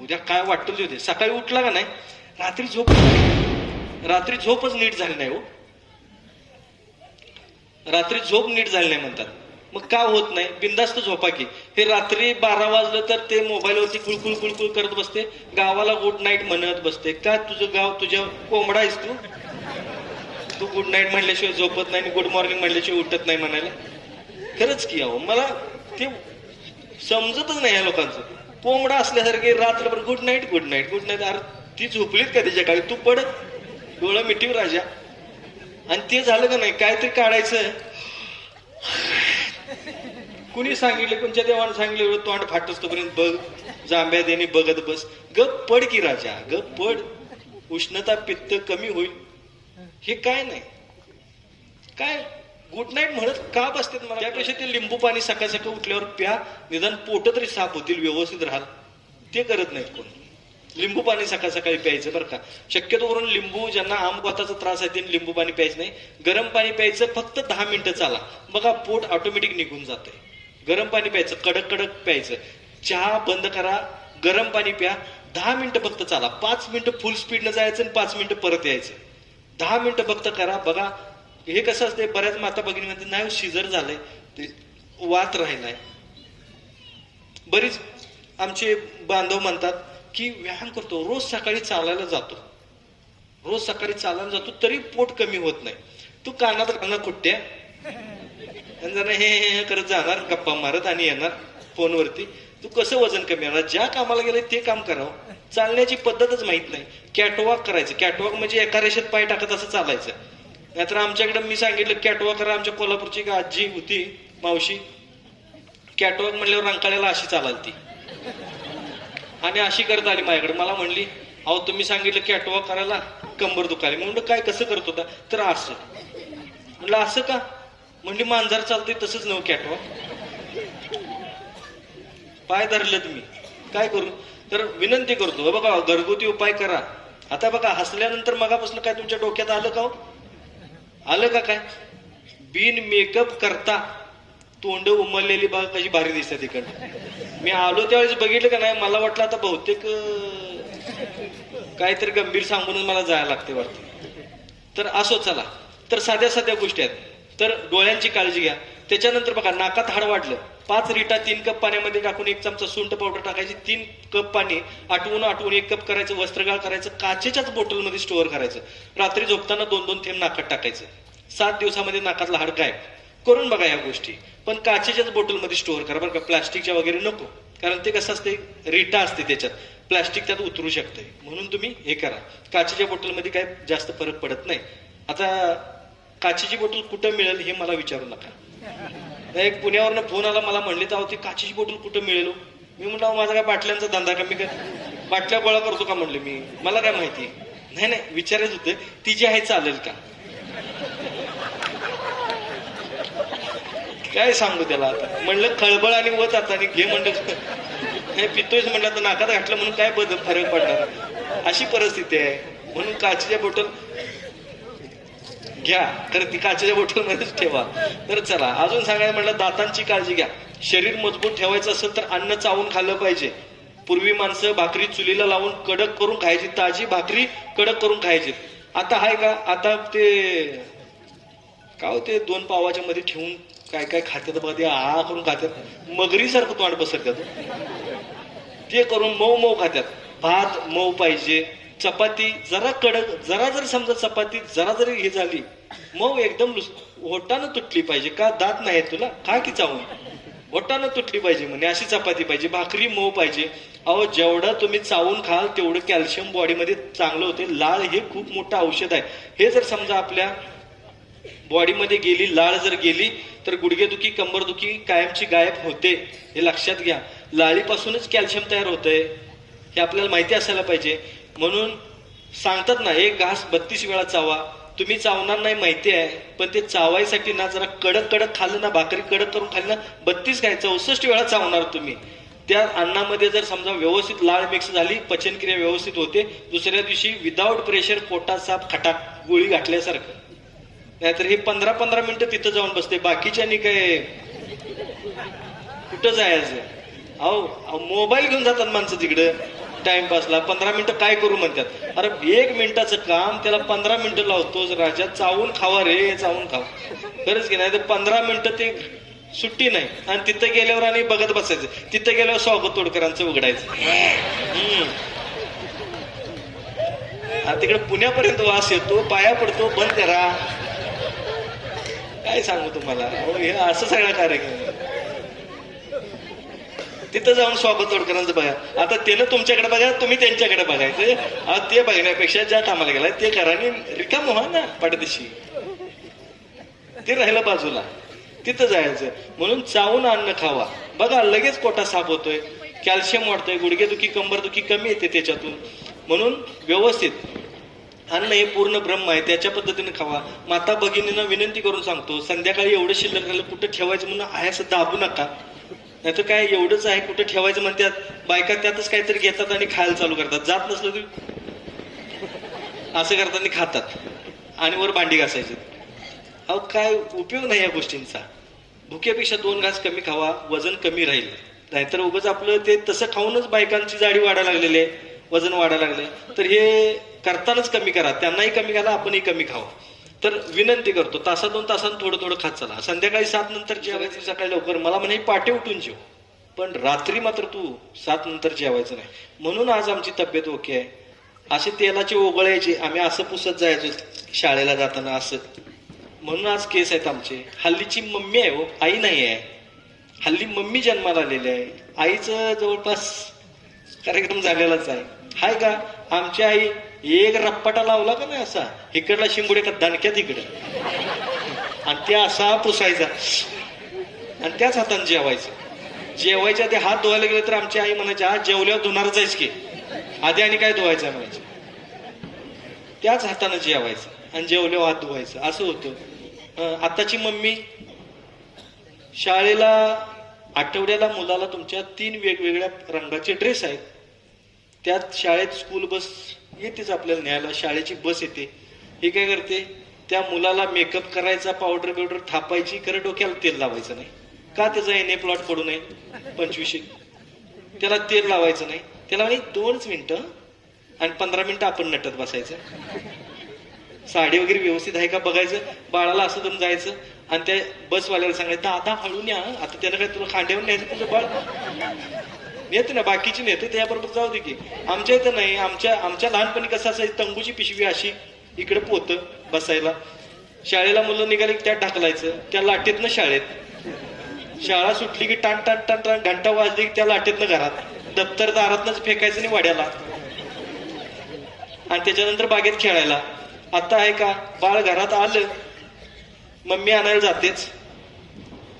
उद्या काय वाटतं ते होते. सकाळी उठला का नाही, रात्री झोपच नीट झाली नाही हो. रात्री झोप नीट झाली नाही म्हणतात. मग का होत नाही? बिंदास्त झोपा की. हे रात्री 12 वाजलं तर ते मोबाईलवरती कुळकुळ कुळकुळ करत बसते, गावाला गुड नाईट म्हणत बसते. का तुझं गाव तुझ्या कोंबडा आहेस तू गुड नाईट म्हणल्याशिवाय झोपत नाही, गुड मॉर्निंग म्हणल्याशिवाय उठत नाही म्हणायला. खरंच की अहो, मला ते समजतच नाही या लोकांचं. कोंबडा असल्यासारखे रात्रभर good night good night good night. अरे ती झोपलीत का त्याच्या काळी? तू पड, डोळं मिठीव राजा. आणि ते झालं का नाही, काहीतरी काढायचं. कुणी सांगितलं, कोणत्या देवानं सांगितलं एवढं तोंड फाटच तोपर्यंत बघ, जांभ्या देणे बघत बस. गप पड की राजा, गप पड. उष्णता पित्त कमी होईल. हे काय नाही, काय गुड नाईट म्हणत का बसतात मला? त्यापेक्षा ते लिंबू पाणी सकाळ सकाळ उठल्यावर प्या, निदान पोट तरी साफ होतील, व्यवस्थित राहाल. ते करत नाहीत कोण. लिंबू पाणी सकाळ सकाळी प्यायचं बरं का. शक्यतो करून लिंबू, ज्यांना आमवाताचा त्रास आहे ते लिंबू पाणी प्यायचं नाही. गरम पाणी प्यायचं, फक्त 10 मिनिटं चाला बघा, पोट ऑटोमॅटिक निघून जातंय. गरम पाणी प्यायचं, कडक कडक प्यायचं. चहा बंद करा, गरम पाणी प्या, 10 मिनिटं फक्त चाला. 5 मिनिटं फुल स्पीडनं जायचं आणि 5 मिनिटं परत यायचं. 10 मिनिटं फक्त करा बघा. हे कसं असते, बऱ्याच माता भगिनी म्हणते नाही शिजर झालंय, ते वात राहिलाय. बरीच आमचे बांधव म्हणतात की व्यायाम करतो, रोज सकाळी चालायला जातो, तरी पोट कमी होत नाही. तू कानात कुट्ट्या आणि जरा हे करत जाणार, गप्पा मारत आणि येणार फोनवरती. तू कसं वजन कमी होणार? ज्या कामाला गेलं ते काम करावं. चालण्याची पद्धतच माहित नाही. कॅटवॉक करायचं. कॅटवॉक म्हणजे एका रेषेत पाय टाकत असं चालायचं. नाहीतर आमच्याकडे मी सांगितलं कॅटवॉक करा. आमच्या कोल्हापूरची एक आजी होती, मावशी, कॅटवॉक म्हणल्यावर रंकाळ्याला अशी चालालती आणि अशी करत आली माझ्याकडे. मला म्हणली, अहो तुम्ही सांगितलं कॅटवॉक करायला, कंबर दुखाली. म्हणलं काय, कसं करत होता? तर असं. म्हणलं असं का? म्हणली मांजर चालते तसंच नव कॅटवॉक. पाय धरलं तुम्ही, काय करू? तर विनंती करतो बघा, घरगुती उपाय करा. आता बघा, हसल्यानंतर मगापासून काय तुमच्या डोक्यात आलं का? आलं का काय? बिन मेकअप करता तोंड उमललेली बघा कशी भारी दिसतात इकडं. मी आलो त्यावेळेस बघितलं का नाही, मला वाटलं आता बहुतेक काहीतरी गंभीर सांगूनच मला जायला लागते वाटतं. तर असो, चला. तर साध्या साध्या गोष्टी आहेत. तर डोळ्यांची काळजी घ्या. त्याच्यानंतर बघा, नाकात हाड वाढलं, 5 रिटा 3 कप पाण्यामध्ये टाकून 1 चमचा सुंठ पावडर टाकायची, 3 कप पाणी आटवून 1 कप करायचं, वस्त्रगाळ करायचं, काचेच्याच बॉटलमध्ये स्टोअर करायचं. रात्री झोपताना 2-2 थेंब नाकात टाकायचं. 7 दिवसामध्ये नाकातला हाड गायब. करून बघा ह्या गोष्टी. पण काचेच्याच बॉटलमध्ये स्टोअर करा बरं का, प्लास्टिकच्या वगैरे नको. कारण ते कसं असते, रिटा असते त्याच्यात, प्लास्टिक त्यात उतरू शकते. म्हणून तुम्ही हे करा. काचेच्या बॉटलमध्ये काय जास्त फरक पडत नाही. आता काचेची बॉटल कुठं मिळेल हे मला विचारू नका. एक पुण्यावरनं फोन आला, मला म्हणले तर ती काचेची बॉटल कुठं मिळेल? मी म्हटलं माझा काय बाटल्यांचा धंदा का, मी काय बाटल्या गोळा करतो का म्हणले मी, मला काय माहिती. नाही विचारायचं होतं, ती जी आहे चालेल का? काय सांगू त्याला आता. म्हणलं खळबळ आणि वत आता घे म्हणलं, हे पितोयच म्हणलं तर नाकात घातलं म्हणून काय फरक पडणार, अशी परिस्थिती आहे. म्हणून काचेच्या बॉटल घ्या, खरं ती काचेच्या बॉटलमध्येच ठेवा. तर चला, अजून सांगायला म्हटलं, दातांची काळजी घ्या. शरीर मजबूत ठेवायचं असेल तर अन्न चावून खाल्लं पाहिजे. पूर्वी माणसं भाकरी चुलीला लावून कडक करून खायची, ताजी भाकरी कडक करून खायची. आता आहे का? आता ते का होते 2 पावाच्या मध्ये ठेवून काय काय खात्यात बघा, ते आ करून खात्यात, मगरीसारखं तोंड पसरतात. ते करून मऊ मऊ खात्यात. भात मऊ पाहिजे. चपाती जरा कडक, जरा जर समजा चपाती जरा जरी हे झाली मऊ, एकदम होटानं तुटली पाहिजे. का दात नाही तुला, खा की चावून, होटानं तुटली पाहिजे म्हणे, अशी चपाती पाहिजे. भाकरी मऊ पाहिजे. अहो जेवढं तुम्ही चावून खाल तेवढं कॅल्शियम बॉडीमध्ये चांगलं होते. लाळ हे खूप मोठं औषध आहे. हे जर समजा आपल्या बॉडीमध्ये गेली, लाळ जर गेली तर गुडघेदुखी, कंबरदुखी कायमची गायब होते. हे लक्षात घ्या. लाळीपासूनच कॅल्शियम तयार होतंय, हे आपल्याला माहिती असायला पाहिजे. म्हणून सांगतात ना, एक घास 32 वेळा चावा. तुम्ही चावणार नाही माहिती आहे, पण ते चावायसाठी ना जरा कडक कडक खाल्लं ना, भाकरी कडक करून खाल्लं ना, 32 काय 64 वेळा चावणार तुम्ही. त्या अन्नामध्ये जर समजा व्यवस्थित लाळ मिक्स झाली, पचनक्रिया व्यवस्थित होते. दुसऱ्या दिवशी विदाऊट प्रेशर पोटात साफ खटाक गोळी घातल्यासारखं. नाहीतर हे 15-15 मिनिटं तिथं जाऊन बसते. बाकीच्यानी काय कुठं जायचं? अहो मोबाईल घेऊन जातात माणसं तिकडं, टाइमपासला 15 मिनिटं काय करू म्हणतात. अरे 1 मिनिटाचं काम त्याला 15 मिनिटं लावतोच राजा. चावून खावा रे, चावून खावा. खरंच की नाही तर 15 मिनिटं ते सुट्टी नाही. आणि तिथं गेल्यावर आणि बघत बसायचं. तिथं गेल्यावर स्वागत तोडकरांचं उघडायचं. तिकडे पुण्यापर्यंत वास येतो, पाया पडतो, बंद करा. काय सांगू तुम्हाला, हे असं सगळा कार्यक्रम. तिथं जाऊन स्वागत तोडकरांचं बघा. आता त्यानं तुमच्याकडे बघा, तुम्ही त्यांच्याकडे बघायचं. ते बघण्यापेक्षा ज्या कामाला गेलाय ते करा आणि रिकाम व्हा ना पाठदिशी. ते राहिलं बाजूला, तिथं जायचं. म्हणून चावून अन्न खावा. बघा लगेच कोटा साफ होतोय, कॅल्शियम वाढतोय, गुडघेदुखी कंबरदुखी कमी येते त्याच्यातून. म्हणून व्यवस्थित अन्न हे पूर्ण ब्रह्म आहे, त्याच्या पद्धतीने खावा. माता भगिनींना विनंती करून सांगतो, संध्याकाळी एवढं शिल्लक राहिलं कुठं ठेवायचं म्हणून आहे असं दाबू नका. नाही तर काय एवढंच आहे कुठं ठेवायचं म्हणतात. बायका त्यातच काहीतरी घेतात आणि खायला चालू करतात. जात नसलं तरी असं करतात आणि खातात आणि वर भांडी घासायची. अहो काय उपयोग नाही या गोष्टींचा. भुक्यापेक्षा 2 घास कमी खावा, वजन कमी राहील. नाहीतर उगाच आपलं ते तसं खाऊनच बायकांची जाडी वाढायला लागलेली आहे, वजन वाढायला लागले. तर हे करतानाच कमी करा, त्यांनाही कमी घाला, आपणही कमी खावा. तर विनंती करतो, तासा 2 तासांनी थोडं थोडं खात चला. संध्याकाळी 7 नंतर जेवायचं. सकाळी लवकर मला म्हणे पाटे उठून जेव, पण रात्री मात्र तू 7 नंतर जेवायचं नाही. म्हणून आज आमची तब्येत ओके आहे. असे तेलाचे ओगळायचे, आम्ही असं पुसत जायचो शाळेला जाताना असं. म्हणून आज केस आहेत आमचे. हल्लीची मम्मी आहे हो, आई नाही आहे. हल्ली मम्मी जन्माला आलेली आहे. आईचं जवळपास कार्यक्रम झालेलाच आहे. हाय का आमची आई एक रप्पाटा लावला का नाही असा, इकडला शिंगुडे का दणक्यात इकडे, आणि त्या असा पुसायचा आणि त्याच हाताने जेवायचं. जेवायच्या ते हात धुवायला गेले तर आमची आई म्हणायची, आज जेवल्यावर धुणार जायच की, आधी आणि काय धुवायचं म्हणायचं. त्याच हाताने जेवायचं आणि जेवल्यावर हात धुवायचं, असं होतं. आताची मम्मी शाळेला आठवड्याला मुलाला तुमच्या 3 वेगवेगळ्या रंगाचे ड्रेस आहेत. त्यात शाळेत स्कूल बस येतेच आपल्याला न्यायला, शाळेची बस येते. हे काय करते, त्या मुलाला मेकअप करायचा, पावडर बिवडर थापायची, खरं डोक्याला तेल लावायचं नाही. का त्याचा एनए प्लॉट पडू नये 25. त्याला तेल लावायचं नाही. त्याला म्हणे 2च मिनिटं आणि 15 मिनिटं आपण नटत बसायचं. साडी वगैरे व्यवस्थित आहे का बघायचं. बाळाला असं धरून जायचं आणि त्या बसवाल्याला सांगायचं, दादा हळू न्या. आता त्यानं काय तुला खांद्यावर न्यायचं, तुझं बाळ नेते ना, बाकीची नेते त्याबरोबर जाऊ दे की. आमच्या इथं नाही. आमच्या लहानपणी कसं असायचं, तंबूची पिशवी अशी इकडे पोत बसायला. शाळेला मुलं निघाली की त्यात ढकलायचं, त्या लाटेतनं शाळेत. शाळा सुटली की टाण टाण टाण टाण घंटा वाजली की त्या लाटेतनं घरात. दप्तर दारातनच फेकायचं नाही वाड्याला, आणि त्याच्यानंतर बागेत खेळायला. आता आहे का, बाळ घरात आलं, मम्मी आणायला जातेच.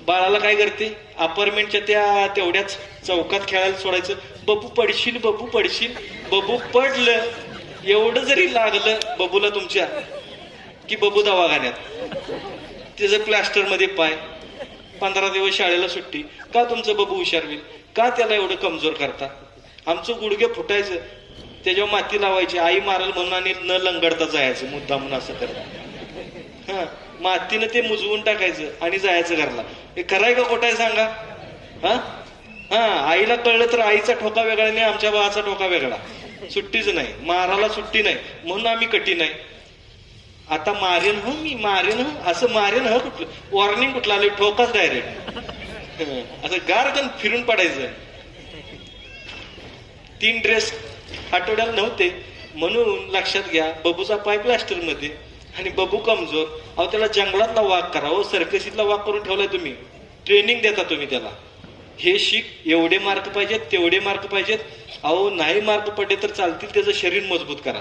बाळाला काय करते, अपार्टमेंटच्या त्या तेवढ्याच चौकात खेळायला सोडायचं. बबू पडशील, बबू पडशील. बबू पडलं, एवढं जरी लागलं बबूला तुमच्या की बबू दवाखान्यात, त्याचं प्लॅस्टर मध्ये पाय. 15 दिवस शाळेला सुट्टी. का तुमचं बबू हुशार होईल? का त्याला एवढं कमजोर करता? आमचं गुडघे फुटायचं, त्याच्यावर माती लावायची, आई मारल म्हणून आणि न लंगडता जायचं मुद्दा म्हणून असं करत. मातीनं ते मुजवून टाकायचं आणि जायचं घरला. हे खरंय का खोटं आहे सांगा? आईला कळलं तर आईचा ठोका वेगळा नाही, आमच्या बाळाचा ठोका वेगळा. सुट्टीच नाही, माराला सुट्टी नाही, म्हणून आम्ही कठीण आहे. आता मारेन हो, मी मारेन हो, असं मारेन हो कुठलं, वॉर्निंग कुठलं आलं, ठोकाच डायरेक्ट. असं गारगन फिरून पडायचं. 3 ड्रेस आठवड्याला नव्हते म्हणून लक्षात घ्या, बबूचा पाय प्लॅस्टर मध्ये आणि बबू कमजोर. अहो त्याला जंगलातला वाघ करा हो, सर्कसीतला वाघ करून ठेवलाय तुम्ही. ट्रेनिंग देता तुम्ही त्याला, हे शिक, एवढे मार्क पाहिजेत, तेवढे मार्क पाहिजेत. अहो नाही मार्क पडले तर चालतील, त्याचं शरीर मजबूत करा.